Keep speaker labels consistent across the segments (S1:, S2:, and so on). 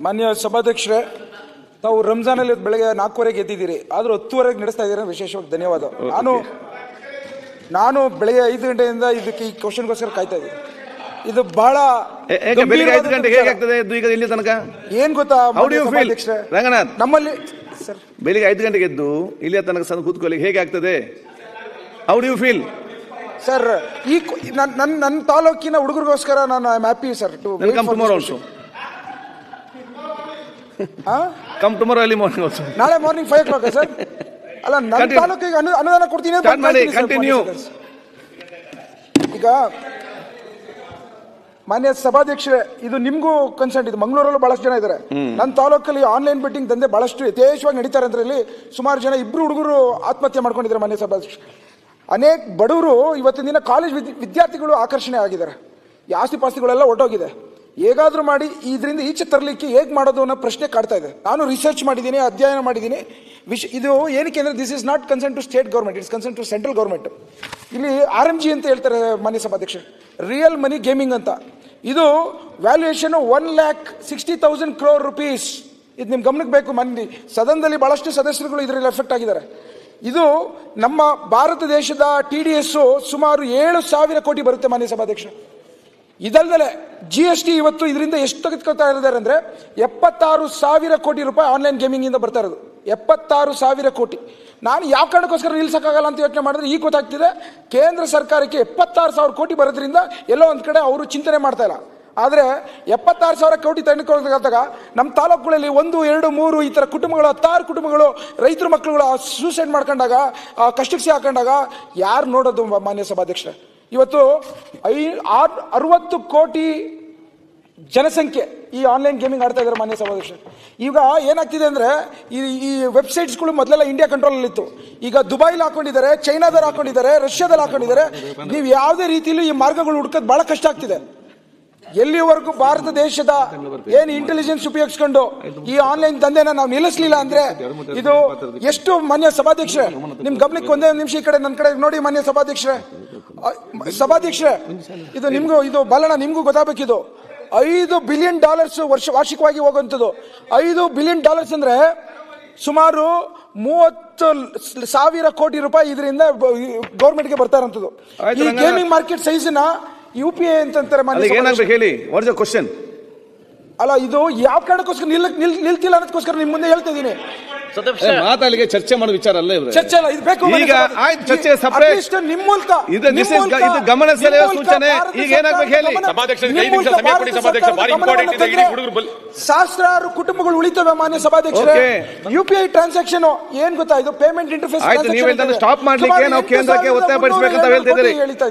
S1: ಮಾನ್ಯ ಸಭಾಧ್ಯಕ್ಷರೇ, ತಾವು ರಂಜಾನಲ್ಲಿ ಬೆಳಗ್ಗೆ 4:15 ಎದ್ದಿದ್ದೀರಿ, ಆದರೂ 10:30 ನಡೆಸ್ತಾ ಇದ್ದೀರಾ, ವಿಶೇಷವಾಗಿ ಧನ್ಯವಾದ. ನಾನು ಬೆಳಗ್ಗೆ 5 ಗಂಟೆಯಿಂದ ಇದಕ್ಕೆ ಈ ಕ್ವಶನ್ಗೋಸ್ಕರ ಕಾಯ್ತಾ ಇದ್ದೀನಿ. ಇದು ಬಹಳ
S2: ಬೆಳಿಗ್ಗೆ 5 ಗಂಟೆಗೆ ಹೇಗಾಗ್ತದೆ ಈಗ ಇಲ್ಲಿ ತನಕ?
S1: ಏನ್ ಗೊತ್ತಾ
S2: ರಂಗನಾಥ್,
S1: ನಮ್ಮಲ್ಲಿ ಸರ್
S2: ಬೆಳಿಗ್ಗೆ 5 ಗಂಟೆಗೆ ಎದ್ದು ಇಲ್ಲಿ ತನಕ ಕೂತ್ಕೊಳ್ಳಿ ಹೇಗೆ ಆಗ್ತದೆ? How do you feel?
S1: Sir, ಈ ನನ್ನ ತಾಲೂಕಿನ ಹುಡುಗರಿಗೋಸ್ಕರ ನಾನು I am happy sir to
S2: come tomorrow also. Come tomorrow early morning also.
S1: ನಾಳೆ ಮಾರ್ನಿಂಗ್ 5 o'clock ಸರ್. ಅಲ್ಲ, ನನ್ನ ತಾಲೂಕಿಗೆ ಅನುದಾನ ಕೊಡ್ತೀನಿ.
S2: ಕಂಟಿನ್ಯೂ.
S1: ಈಗ ಮಾನ್ಯ ಸಭಾಧ್ಯಕ್ಷರೇ, ಇದು ನಿಮ್ಗೂ ಕನ್ಸರ್ಟ್ ಇದೆ. ಮಂಗಳೂರಲ್ಲೂ ಬಹಳಷ್ಟು ಜನ ಇದ್ದಾರೆ. ನನ್ನ ತಾಲೂಕಲ್ಲಿ ಆನ್ಲೈನ್ ಬೆಟ್ಟಿಂಗ್ ದಂಧೆ ಬಹಳಷ್ಟು ಯಥೇಚ್ಛವಾಗಿ ನಡೀತಾರೆ. ಅದರಲ್ಲಿ ಸುಮಾರು ಜನ, 2 ಹುಡುಗರು ಆತ್ಮಹತ್ಯೆ ಮಾಡ್ಕೊಂಡಿದ್ದಾರೆ. ಮಾನ್ಯ ಸಭಾಧ್ಯಕ್ಷ, ಅನೇಕ ಬಡವರು ಇವತ್ತಿನ ದಿನ ಕಾಲೇಜ್ ವಿದ್ಯಾರ್ಥಿಗಳು ಆಕರ್ಷಣೆ ಆಗಿದ್ದಾರೆ. ಈ ಆಸ್ತಿ ಪಾಸ್ತಿಗಳೆಲ್ಲ ಒಟ್ಟೋಗಿದೆ. ಹೇಗಾದ್ರೂ ಮಾಡಿ ಇದರಿಂದ ಈಚೆ ತರಲಿಕ್ಕೆ ಹೇಗೆ ಮಾಡೋದು ಅನ್ನೋ ಪ್ರಶ್ನೆ ಕಾಡ್ತಾ ಇದೆ. ನಾನು ರಿಸರ್ಚ್ ಮಾಡಿದ್ದೀನಿ, ಅಧ್ಯಯನ ಮಾಡಿದ್ದೀನಿ. ಇದು ಏನಕ್ಕೆ ಅಂದರೆ this is not concern to state government, it's concern to central government. ಇಲ್ಲಿ RMG ಅಂತ ಹೇಳ್ತಾರೆ ಮಾನ್ಯ ಸಭಾಧ್ಯಕ್ಷ, ರಿಯಲ್ ಮನಿ ಗೇಮಿಂಗ್ ಅಂತ. ಇದು ವ್ಯಾಲ್ಯೂಯೇಷನ್ 1,60,000 crore rupees. ಇದು ನಿಮ್ ಗಮನಕ್ಕೆ ಬೇಕು. ಮಂದಿ ಸದನದಲ್ಲಿ ಬಹಳಷ್ಟು ಸದಸ್ಯರುಗಳು ಇದರಲ್ಲಿ ಎಫೆಕ್ಟ್ ಆಗಿದ್ದಾರೆ. ಇದು ನಮ್ಮ ಭಾರತ ದೇಶದ TDS ಸುಮಾರು 7,000 ಕೋಟಿ ಬರುತ್ತೆ ಮಾನ್ಯ ಸಭಾಧ್ಯಕ್ಷ. ಇದಲ್ಲದೆ GST ಇವತ್ತು ಇದರಿಂದ ಎಷ್ಟು ತೆಗೆದುಕೊಳ್ತಾ ಇದ್ದಾರೆ ಅಂದ್ರೆ 76,000 ಕೋಟಿ ರೂಪಾಯಿ ಆನ್ಲೈನ್ ಗೇಮಿಂಗ್ ಇಂದ ಬರ್ತಾ ಇರೋದು. 76,000 ಕೋಟಿ. ನಾನು ಯಾವ ಕಾರಣಕ್ಕೋಸ್ಕರ ನಿಲ್ಸಕ್ಕಾಗಲ್ಲ ಅಂತ ಯೋಚನೆ ಮಾಡಿದ್ರೆ ಈಗ ಗೊತ್ತಾಗ್ತಿದೆ, ಕೇಂದ್ರ ಸರ್ಕಾರಕ್ಕೆ 76,000 ಕೋಟಿ ಬರೋದ್ರಿಂದ ಎಲ್ಲೋ ಒಂದ್ ಕಡೆ ಅವರು ಚಿಂತನೆ ಮಾಡ್ತಾ ಇಲ್ಲ. ಆದರೆ 76,000 ಕೋಟಿ ತೆಗೆದುಕೊಳ್ಳೋದಾಗ ನಮ್ಮ ತಾಲೂಕುಗಳಲ್ಲಿ 1, 2, 3 ಈ ಥರ ಕುಟುಂಬಗಳು, 16 ಕುಟುಂಬಗಳು, ರೈತರ ಮಕ್ಕಳುಗಳು ಸೂಸೈಡ್ ಮಾಡ್ಕೊಂಡಾಗ, ಕಷ್ಟಕ್ಕೆ ಹಾಕೊಂಡಾಗ ಯಾರು ನೋಡೋದು ಮಾನ್ಯ ಸಭಾಧ್ಯಕ್ಷರೇ? ಇವತ್ತು 60 ಕೋಟಿ ಜನಸಂಖ್ಯೆ ಈ ಆನ್ಲೈನ್ ಗೇಮಿಂಗ್ ಆಡ್ತಾ ಇದ್ದಾರೆ ಮಾನ್ಯ ಸಭಾಧ್ಯಕ್ಷ. ಈಗ ಏನಾಗ್ತಿದೆ ಅಂದ್ರೆ ಈ ವೆಬ್ಸೈಟ್ಸ್ಗಳು ಮೊದಲೆಲ್ಲ ಇಂಡಿಯಾ ಕಂಟ್ರೋಲ್ ಇತ್ತು. ಈಗ ದುಬೈಲಿ ಹಾಕೊಂಡಿದ್ದಾರೆ, ಚೈನಾದಲ್ಲಿ ಹಾಕೊಂಡಿದ್ದಾರೆ, ರಷ್ಯಾದಲ್ಲಿ ಹಾಕೊಂಡಿದ್ದಾರೆ. ನೀವು ಯಾವುದೇ ರೀತಿಯಲ್ಲಿ ಈ ಮಾರ್ಗಗಳು ಹುಡುಕೋದು ಬಹಳ ಕಷ್ಟ ಆಗ್ತಿದೆ. ಎಲ್ಲಿವರೆಗೂ ಭಾರತ ದೇಶದ ಏನು ಇಂಟೆಲಿಜೆನ್ಸ್ ಉಪಯೋಗಿಸ್ಕೊಂಡು ಈ ಆನ್ಲೈನ್ ದಂಧೆನ ನಾವು ನಿಲ್ಲಿಸಲಿಲ್ಲ ಅಂದ್ರೆ ಇದು ಎಷ್ಟು ಮಾನ್ಯ ಸಭಾಧ್ಯಕ್ಷರೇ, ನಿಮ್ ಗಮನಕ್ಕೆ ಒಂದೇ ನಿಮಿಷ ಈ ಕಡೆ ನನ್ನ ಕಡೆ ನೋಡಿ ಮಾನ್ಯ ಸಭಾಧ್ಯಕ್ಷರೇ, ಇದು ನಿಮ್ಗೂ ಇದು ಬಲಣ ನಿಮ್ಗೂ ಗೊತ್ತಾಗಬೇಕಿದು. $5 ಬಿಲಿಯನ್ ವಾರ್ಷಿಕವಾಗಿ ಹೋಗುವಂಥದ್ದು. $5 ಬಿಲಿಯನ್ ಅಂದ್ರೆ ಸುಮಾರು 30,000 ಕೋಟಿ ರೂಪಾಯಿ ಇದರಿಂದ ಗೌರ್ಮೆಂಟ್ಗೆ ಬರ್ತಾ ಇರೋಂಥದ್ದು. ಈ ಗೇಮಿಂಗ್ ಮಾರ್ಕೆಟ್ ಸೈಜ್ನ UPI ಅಂತಂತಾರೆ.
S2: ಹೇಳಿ, ವಾಟ್ ಇಸ್ ದ ಕ್ವೆಶ್ಚನ್?
S1: ಅಲ್ಲ, ಇದು ಯಾವ ಕಾರಣಕ್ಕೋಸ್ಕರ ನಿಲ್ತಿಲ್ಲ ಅನ್ನೋದಕ್ಕೋಸ್ಕರ ನಿಮ್ ಮುಂದೆ ಹೇಳ್ತಾ ಇದ್ದೀನಿ.
S2: ಮಾತಾಡಿಗೆ ಚರ್ಚೆ ಮಾಡೋ ವಿಚಾರ ಅಲ್ಲ ಇವರು.
S1: ಚರ್ಚೆ ಅಲ್ಲ, ಇದು ಬೇಕು.
S2: ಈಗ ಆಯ್ತು, ಚರ್ಚೆ ಸಪರೇಟ್.
S1: ನಿಮ್ಮ ಮೂಲಕ
S2: ಇದು ಗಮನ ಸೆಳೆಯುವ ಸೂಚನೆ. ಈಗ ಏನಾಗಬೇಕು ಹೇಳಿ?
S1: ಸಹಸ್ರಾರು ಕುಟುಂಬಗಳು ಉಳಿತವೆ ಮಾನ್ಯ ಸಭಾಧ್ಯಕ್ಷರೇ. UPI ಟ್ರಾನ್ಸಾಕ್ಷನ್ ಏನ್ ಗೊತ್ತಾ, ಇದು ಪೇಮೆಂಟ್ ಇಂಟರ್ಫೇಸ್.
S2: ಆಯ್ತು, ನೀವು ಇದನ್ನು ಸ್ಟಾಪ್ ಮಾಡ್ಲಿಕ್ಕೆ ನಾವು ಕೇಂದ್ರಕ್ಕೆ ಒತ್ತಾಯ ಪಡಿಸಬೇಕಂತ ಹೇಳ್ತಿದ್ದೀರಿ.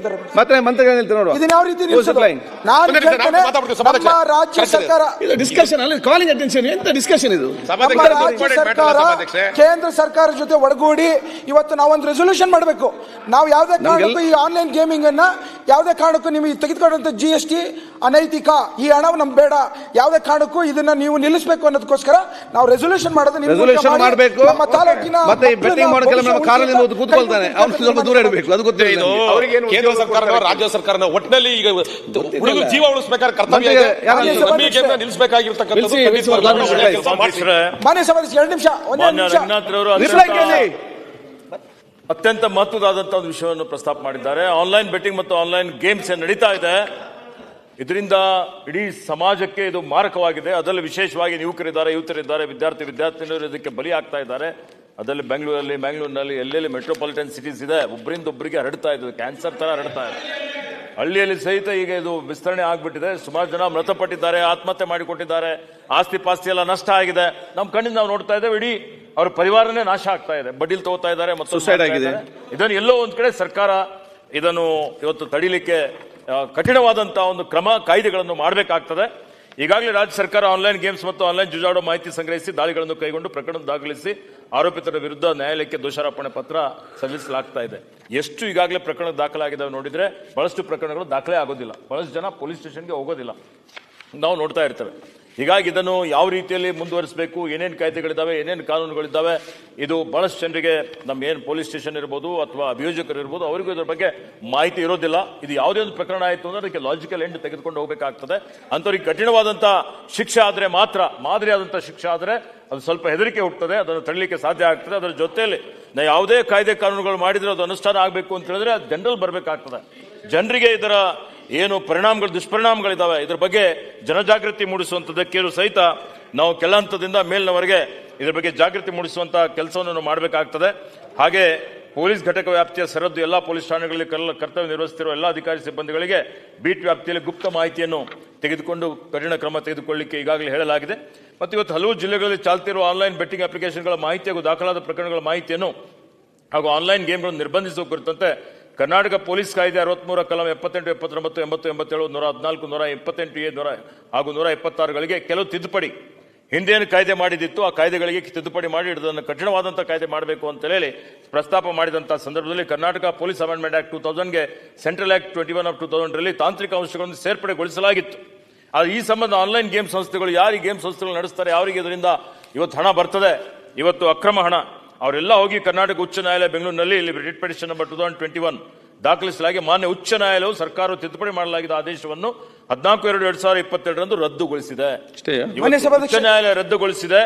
S2: ಮತ್ತೆ ಮಂತ್ರಿಗಳು ಹೇಳ್ತಾರೆ ನೋಡು.
S1: ಇದನ್ನ ಯಾವ ರೀತಿ ರಾಜ್ಯ ಸರ್ಕಾರ
S2: ಡಿಸ್ಕಷನ್ ಅಲ್ಲಿ ಕಾಲಿಂಗ್ ಅಟೆನ್ಷನ್ ಎಂತ ಡಿಸ್ಕಷನ್ ಇದು?
S1: ರಾಜ್ಯ ಸರ್ಕಾರ ಕೇಂದ್ರ ಸರ್ಕಾರ ಜೊತೆ ಒಡಗೂಡಿ ಇವತ್ತು ನಾವೊಂದು ರೆಸೊಲ್ಯೂಷನ್ ಮಾಡಬೇಕು. ನಾವು ಯಾವುದೇ ಕಾರಣಕ್ಕೂ ಈ ಆನ್ಲೈನ್ ಗೇಮಿಂಗ್ ಅನ್ನ ಯಾವುದೇ ಕಾರಣಕ್ಕೂ ನಿಮಗೆ ತೆಗೆದುಕೊಂಡಂತ GST ಅನೈತಿಕ, ಈ ಹಣವು ನಮ್ಗೆ ಬೇಡ, ಯಾವುದೇ ಕಾರಣಕ್ಕೂ ಇದನ್ನ ನೀವು ನಿಲ್ಲಿಸಬೇಕು ಅನ್ನೋದಕ್ಕೋಸ್ಕರ ನಾವು ರೆಸೊಲ್ಯೂಷನ್ ಮಾಡೋದು.
S2: ಮಾಡಬೇಕು.
S1: ನಮ್ಮ ತಾಲೂಕಿನ
S2: ಮತ್ತೆ ಬೆಟ್ಟಿಂಗ್ ಮಾಡೋ ಕೆಲವು ಕಾರಲ್ಲಿ ಕೂತ್ಕೊಳ್ತಾನೆ, ಅವ್ರು ಸ್ವಲ್ಪ ದೂರ ಇಡಬೇಕು. ಅದು ಗೊತ್ತಿಲ್ಲ.
S3: ಕೇಂದ್ರ ಸರ್ಕಾರ ರಾಜ್ಯ ಸರ್ಕಾರನ ಒಟ್ಟಿನಲ್ಲಿ ಈಗ ಹುಡುಗರು ಜೀವ ಉಳಿಸಬೇಕಾದ ಕರ್ತವ್ಯ ಇದೆ. ನಿಲ್ಲಿಸಬೇಕಾಗಿರ್ತಕ್ಕಂಥದ್ದು
S1: ಮಾನ್ಯ ಸಭಾಧ್ಯಕ್ಷ 2 ನಿಮಿಷ.
S4: ಅತ್ಯಂತ ಮಹತ್ವದಾದಂತಹ ಒಂದು ವಿಷಯವನ್ನು ಪ್ರಸ್ತಾಪ ಮಾಡಿದ್ದಾರೆ. ಆನ್ಲೈನ್ ಬೆಟ್ಟಿಂಗ್ ಮತ್ತು ಆನ್ಲೈನ್ ಗೇಮ್ಸ್ ನಡೀತಾ ಇದೆ. ಇದರಿಂದ ಇಡೀ ಸಮಾಜಕ್ಕೆ ಇದು ಮಾರಕವಾಗಿದೆ. ಅದರಲ್ಲಿ ವಿಶೇಷವಾಗಿ ಯುವಕರಿದ್ದಾರೆ, ವಿದ್ಯಾರ್ಥಿನಿಯರು ಇದಕ್ಕೆ ಬಲಿ ಆಗ್ತಾ ಇದ್ದಾರೆ. ಅದರಲ್ಲಿ ಬೆಂಗಳೂರಿನಲ್ಲಿ ಎಲ್ಲೆಲ್ಲಿ ಮೆಟ್ರೋಪಾಲಿಟನ್ ಸಿಟೀಸ್ ಇದೆ, ಒಬ್ಬರಿಂದ ಒಬ್ಬರಿಗೆ ಹರಡ್ತಾ ಇದೆ, ಕ್ಯಾನ್ಸರ್ ತರ ಹರಡ್ತಾ ಇದೆ. ಹಳ್ಳಿಯಲ್ಲಿ ಸಹಿತ ಈಗ ಇದು ವಿಸ್ತರಣೆ ಆಗ್ಬಿಟ್ಟಿದೆ. ಸುಮಾರು ಜನ ಮೃತಪಟ್ಟಿದ್ದಾರೆ, ಆತ್ಮಹತ್ಯೆ ಮಾಡಿಕೊಟ್ಟಿದ್ದಾರೆ, ಆಸ್ತಿ ಪಾಸ್ತಿ ಎಲ್ಲ ನಷ್ಟ ಆಗಿದೆ. ನಮ್ಮ ಕಣ್ಣಿಂದ ನಾವು ನೋಡ್ತಾ ಇದ್ದೇವೆ. ಇಡೀ ಅವ್ರ ಪರಿವಾರನೇ ನಾಶ ಆಗ್ತಾ ಇದೆ, ಬಡ್ಡಿಲ್ ತಗೋತಾ ಇದ್ದಾರೆ, ಮತ್ತು
S2: ಸುಸೈಡ್ ಆಗಿದೆ.
S4: ಇದನ್ನು ಎಲ್ಲೋ ಒಂದ್ ಕಡೆ ಸರ್ಕಾರ ಇದನ್ನು ಇವತ್ತು ತಡಿಲಿಕ್ಕೆ ಕಠಿಣವಾದಂತಹ ಒಂದು ಕಾಯ್ದೆಗಳನ್ನು ಮಾಡಬೇಕಾಗ್ತದೆ. ಈಗಾಗಲೇ ರಾಜ್ಯ ಸರ್ಕಾರ ಆನ್ಲೈನ್ ಗೇಮ್ಸ್ ಮತ್ತು ಆನ್ಲೈನ್ ಜೂಜಾಡೋ ಮಾಹಿತಿ ಸಂಗ್ರಹಿಸಿ ದಾಳಿಗಳನ್ನು ಕೈಗೊಂಡು ಪ್ರಕರಣ ದಾಖಲಿಸಿ ಆರೋಪಿತರ ವಿರುದ್ಧ ನ್ಯಾಯಾಲಯಕ್ಕೆ ದೋಷಾರೋಪಣೆ ಪತ್ರ ಸಲ್ಲಿಸಲಾಗ್ತಾ ಇದೆ. ಎಷ್ಟು ಈಗಾಗಲೇ ಪ್ರಕರಣ ದಾಖಲಾಗಿದ್ದಾವೆ ನೋಡಿದ್ರೆ ಬಹಳಷ್ಟು ಪ್ರಕರಣಗಳು ದಾಖಲೆ ಆಗೋದಿಲ್ಲ. ಬಹಳಷ್ಟು ಜನ ಪೊಲೀಸ್ ಸ್ಟೇಷನ್ಗೆ ಹೋಗೋದಿಲ್ಲ, ನಾವು ನೋಡ್ತಾ ಇರ್ತೇವೆ. ಹೀಗಾಗಿ ಇದನ್ನು ಯಾವ ರೀತಿಯಲ್ಲಿ ಮುಂದುವರಿಸಬೇಕು, ಏನೇನು ಕಾಯ್ದೆಗಳಿದ್ದಾವೆ, ಏನೇನು ಕಾನೂನುಗಳಿದ್ದಾವೆ, ಇದು ಬಹಳಷ್ಟು ಜನರಿಗೆ ನಮ್ಮ ಏನು ಪೊಲೀಸ್ ಸ್ಟೇಷನ್ ಇರ್ಬೋದು ಅಥವಾ ಅಭಿಯೋಜಕರು ಇರ್ಬೋದು ಅವರಿಗೂ ಇದರ ಬಗ್ಗೆ ಮಾಹಿತಿ ಇರೋದಿಲ್ಲ. ಇದು ಯಾವುದೇ ಒಂದು ಪ್ರಕರಣ ಆಯಿತು ಅಂದ್ರೆ ಅದಕ್ಕೆ ಲಾಜಿಕಲ್ ಎಂಡ್ ತೆಗೆದುಕೊಂಡು ಹೋಗಬೇಕಾಗ್ತದೆ. ಅಂಥವ್ರಿಗೆ ಕಠಿಣವಾದಂಥ ಶಿಕ್ಷೆ ಆದರೆ ಮಾತ್ರ, ಮಾದರಿಯಾದಂಥ ಶಿಕ್ಷೆ ಆದರೆ ಅದು ಸ್ವಲ್ಪ ಹೆದರಿಕೆ ಹುಟ್ಟುತ್ತದೆ, ಅದನ್ನು ತಡಲಿಕ್ಕೆ ಸಾಧ್ಯ ಆಗ್ತದೆ. ಅದರ ಜೊತೆಯಲ್ಲಿ ನಾವು ಯಾವುದೇ ಕಾಯ್ದೆ ಕಾನೂನುಗಳು ಮಾಡಿದ್ರೆ ಅದು ಅನುಷ್ಠಾನ ಆಗಬೇಕು ಅಂತ ಹೇಳಿದ್ರೆ ಅದು ಜನರಲ್ಲಿ ಬರಬೇಕಾಗ್ತದೆ. ಜನರಿಗೆ ಇದರ ಏನು ಪರಿಣಾಮಗಳು, ದುಷ್ಪರಿಣಾಮಗಳಿದ್ದಾವೆ ಇದರ ಬಗ್ಗೆ ಜನಜಾಗೃತಿ ಮೂಡಿಸುವಂಥದ್ದಕ್ಕೆ ಸಹಿತ ನಾವು ಕೆಲ ಹಂತದಿಂದ ಮೇಲಿನವರೆಗೆ ಇದರ ಬಗ್ಗೆ ಜಾಗೃತಿ ಮೂಡಿಸುವಂತ ಕೆಲಸವನ್ನು ನಾವು ಮಾಡಬೇಕಾಗ್ತದೆ. ಹಾಗೆ ಪೊಲೀಸ್ ಘಟಕ ವ್ಯಾಪ್ತಿಯ ಸರಹದ್ದು ಎಲ್ಲ ಪೊಲೀಸ್ ಠಾಣೆಗಳಲ್ಲಿ ಕರ್ತವ್ಯ ನಿರ್ವಹಿಸುತ್ತಿರುವ ಎಲ್ಲ ಅಧಿಕಾರಿ ಸಿಬ್ಬಂದಿಗಳಿಗೆ ಬೀಟ್ ವ್ಯಾಪ್ತಿಯಲ್ಲಿ ಗುಪ್ತ ಮಾಹಿತಿಯನ್ನು ತೆಗೆದುಕೊಂಡು ಕಠಿಣ ಕ್ರಮ ತೆಗೆದುಕೊಳ್ಳಲಿಕ್ಕೆ ಈಗಾಗಲೇ ಹೇಳಲಾಗಿದೆ. ಮತ್ತು ಇವತ್ತು ಹಲವು ಜಿಲ್ಲೆಗಳಲ್ಲಿ ಚಾಲ್ತಿರುವ ಆನ್ಲೈನ್ ಬೆಟ್ಟಿಂಗ್ ಅಪ್ಲಿಕೇಶನ್ಗಳ ಮಾಹಿತಿ ಹಾಗೂ ದಾಖಲಾದ ಪ್ರಕರಣಗಳ ಮಾಹಿತಿಯನ್ನು ಹಾಗೂ ಆನ್ಲೈನ್ ಗೇಮ್ಗಳನ್ನು ನಿರ್ಬಂಧಿಸುವ ಕುರಿತಂತೆ ಕರ್ನಾಟಕ ಪೊಲೀಸ್ ಕಾಯ್ದೆ 63 ಕಲಂ 78, 79, 80, 87, 114, 128A ಹಾಗೂ 126ಗಳಿಗೆ ಕೆಲವು ತಿದ್ದುಪಡಿ, ಹಿಂದೇನು ಕಾಯ್ದೆ ಮಾಡಿದಿತ್ತು ಆ ಕಾಯ್ದೆಗಳಿಗೆ ತಿದ್ದುಪಡಿ ಮಾಡಿ ಇದನ್ನು ಕಠಿಣವಾದಂಥ ಕಾಯ್ದೆ ಮಾಡಬೇಕು ಅಂತ ಹೇಳಿ ಪ್ರಸ್ತಾಪ ಮಾಡಿದಂಥ ಸಂದರ್ಭದಲ್ಲಿ ಕರ್ನಾಟಕ ಪೊಲೀಸ್ ಅಮೆಂಡ್ಮೆಂಟ್ ಆಕ್ಟ್ 2000ಗೆ ಸೆಂಟ್ರಲ್ ಆಕ್ಟ್ 21 of 2000ರಲ್ಲಿ ತಾಂತ್ರಿಕ ಅಂಶಗಳನ್ನು ಸೇರ್ಪಡೆಗೊಳಿಸಲಾಗಿತ್ತು. ಆದರೆ ಈ ಸಂಬಂಧ ಆನ್ಲೈನ್ ಗೇಮ್ ಸಂಸ್ಥೆಗಳು, ಯಾರು ಈ ಗೇಮ್ ಸಂಸ್ಥೆಗಳು ನಡೆಸ್ತಾರೆ, ಯಾರಿಗೆ ಇದರಿಂದ ಇವತ್ತು ಹಣ ಬರ್ತದೆ, ಇವತ್ತು ಅಕ್ರಮ ಹಣ, ಅವರೆಲ್ಲ ಹೋಗಿ ಕರ್ನಾಟಕ ಉಚ್ಚ ನ್ಯಾಯಾಲಯ ಬೆಂಗಳೂರಿನಲ್ಲಿ ಇಲ್ಲಿ ರಿಟ್ ಪಿಟಿಷನ್ ನಂಬರ್ 2021 ದಾಖಲಿಸಲಾಗಿ ಮಾನ್ಯ ಉಚ್ಚ ನ್ಯಾಯಾಲಯವು ಸರ್ಕಾರವು ತಿದ್ದುಪಡಿ ಮಾಡಲಾಗಿದ್ದ ಆದೇಶವನ್ನು 14/2/2022 ರದ್ದುಗೊಳಿಸಿದೆ. ಉಚ್ಚ ನ್ಯಾಯಾಲಯ ರದ್ದುಗೊಳಿಸಿದೆ.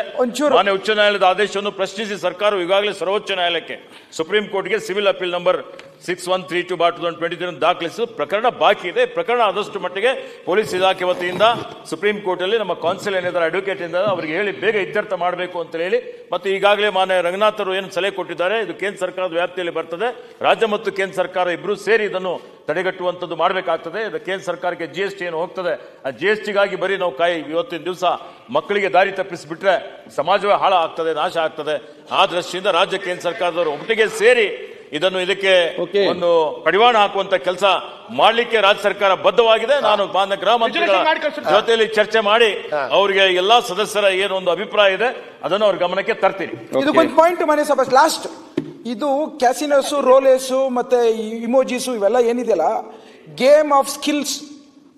S4: ಮಾನ್ಯ ಉಚ್ಚ ನ್ಯಾಯಾಲಯದ ಆದೇಶವನ್ನು ಪ್ರಶ್ನಿಸಿ ಸರ್ಕಾರವು ಈಗಾಗಲೇ ಸರ್ವೋಚ್ಚ ನ್ಯಾಯಾಲಯಕ್ಕೆ, ಸುಪ್ರೀಂ ಕೋರ್ಟ್ಗೆ ಸಿವಿಲ್ ಅಪೀಲ್ ನಂಬರ್ 6132/2023 ದಾಖಲಿಸಿ ಪ್ರಕರಣ ಬಾಕಿ ಇದೆ. ಪ್ರಕರಣ ಆದಷ್ಟು ಮಟ್ಟಿಗೆ ಪೊಲೀಸ್ ಇಲಾಖೆ ವತಿಯಿಂದ ಸುಪ್ರೀಂ ಕೋರ್ಟ್ ಅಲ್ಲಿ ನಮ್ಮ ಕೌನ್ಸಿಲ್ ಏನಿದ್ದಾರೆ ಅಡ್ವೊಕೇಟ್ ಇಂದ ಅವರಿಗೆ ಹೇಳಿ ಬೇಗ ಇತ್ಯರ್ಥ ಮಾಡಬೇಕು ಅಂತ ಹೇಳಿ, ಮತ್ತು ಈಗಾಗಲೇ ಮಾನ್ಯ ರಂಗನಾಥರು ಏನು ಸಲಹೆ ಕೊಟ್ಟಿದ್ದಾರೆ, ಇದು ಕೇಂದ್ರ ಸರ್ಕಾರದ ವ್ಯಾಪ್ತಿಯಲ್ಲಿ ಬರ್ತದೆ. ರಾಜ್ಯ ಮತ್ತು ಕೇಂದ್ರ ಸರ್ಕಾರ ಇಬ್ಬರು ಸೇರಿ ಇದನ್ನು ತಡೆಗಟ್ಟುವಂಥದ್ದು ಮಾಡಬೇಕಾಗ್ತದೆ. ಕೇಂದ್ರ ಸರ್ಕಾರಕ್ಕೆ GST ಏನು ಹೋಗ್ತದೆ, ಆ GSTಗಾಗಿ ಬರೀ ನಾವು ಇವತ್ತಿನ ದಿವಸ ಮಕ್ಕಳಿಗೆ ದಾರಿ ತಪ್ಪಿಸಿಬಿಟ್ರೆ ಸಮಾಜವೇ ಹಾಳ ಆಗ್ತದೆ, ನಾಶ ಆಗ್ತದೆ. ಆ ದೃಷ್ಟಿಯಿಂದ ರಾಜ್ಯ ಕೇಂದ್ರ ಸರ್ಕಾರದವರು ಒಟ್ಟಿಗೆ ಸೇರಿ ಇದಕ್ಕೆ ಒಂದು ಕಡಿವಾಣ ಹಾಕುವಂತ ಕೆಲಸ ಮಾಡಲಿಕ್ಕೆ ರಾಜ್ಯ ಸರ್ಕಾರ ಬದ್ಧವಾಗಿದೆ. ನಾನು ಮಾನ್ಯ ಗೃಹ ಮಂತ್ರಿಗಳ ಜೊತೆಯಲ್ಲಿ ಚರ್ಚೆ ಮಾಡಿ ಅವರಿಗೆ ಎಲ್ಲಾ ಸದಸ್ಯರ ಏನೊಂದು ಅಭಿಪ್ರಾಯ ಇದೆ ಅದನ್ನು ಅವ್ರ ಗಮನಕ್ಕೆ ತರ್ತೀನಿ.
S1: ಇದಕ್ಕೊಂದು ಪಾಯಿಂಟ್ ಮನೆ ಸಭೆ ಲಾಸ್ಟ್, ಇದು ಕ್ಯಾಸಿನೋಸು, ರೋಲೇಸು ಮತ್ತೆ ಇಮೋಜಿಸು ಇವೆಲ್ಲ ಏನಿದೆಯಲ್ಲ, ಗೇಮ್ ಆಫ್ ಸ್ಕಿಲ್ಸ್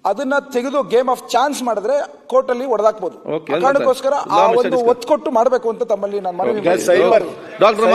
S1: ಅದನ್ನ ತೆಗೆದು ಗೇಮ್ ಆಫ್ ಚಾನ್ಸ್ ಮಾಡಿದ್ರೆ ಕೋರ್ಟ್ ಅಲ್ಲಿ ಹೊಡೆದಾಕ್ಬೋದು. ಕಾರಣಕ್ಕೋಸ್ಕರ ಆ ಒಂದು ಒತ್ತು ಕೊಟ್ಟು ಮಾಡಬೇಕು ಅಂತ ತಮ್ಮಲ್ಲಿ ನಾನು ಮನವಿ.
S2: ಡಾಕ್ಟರ್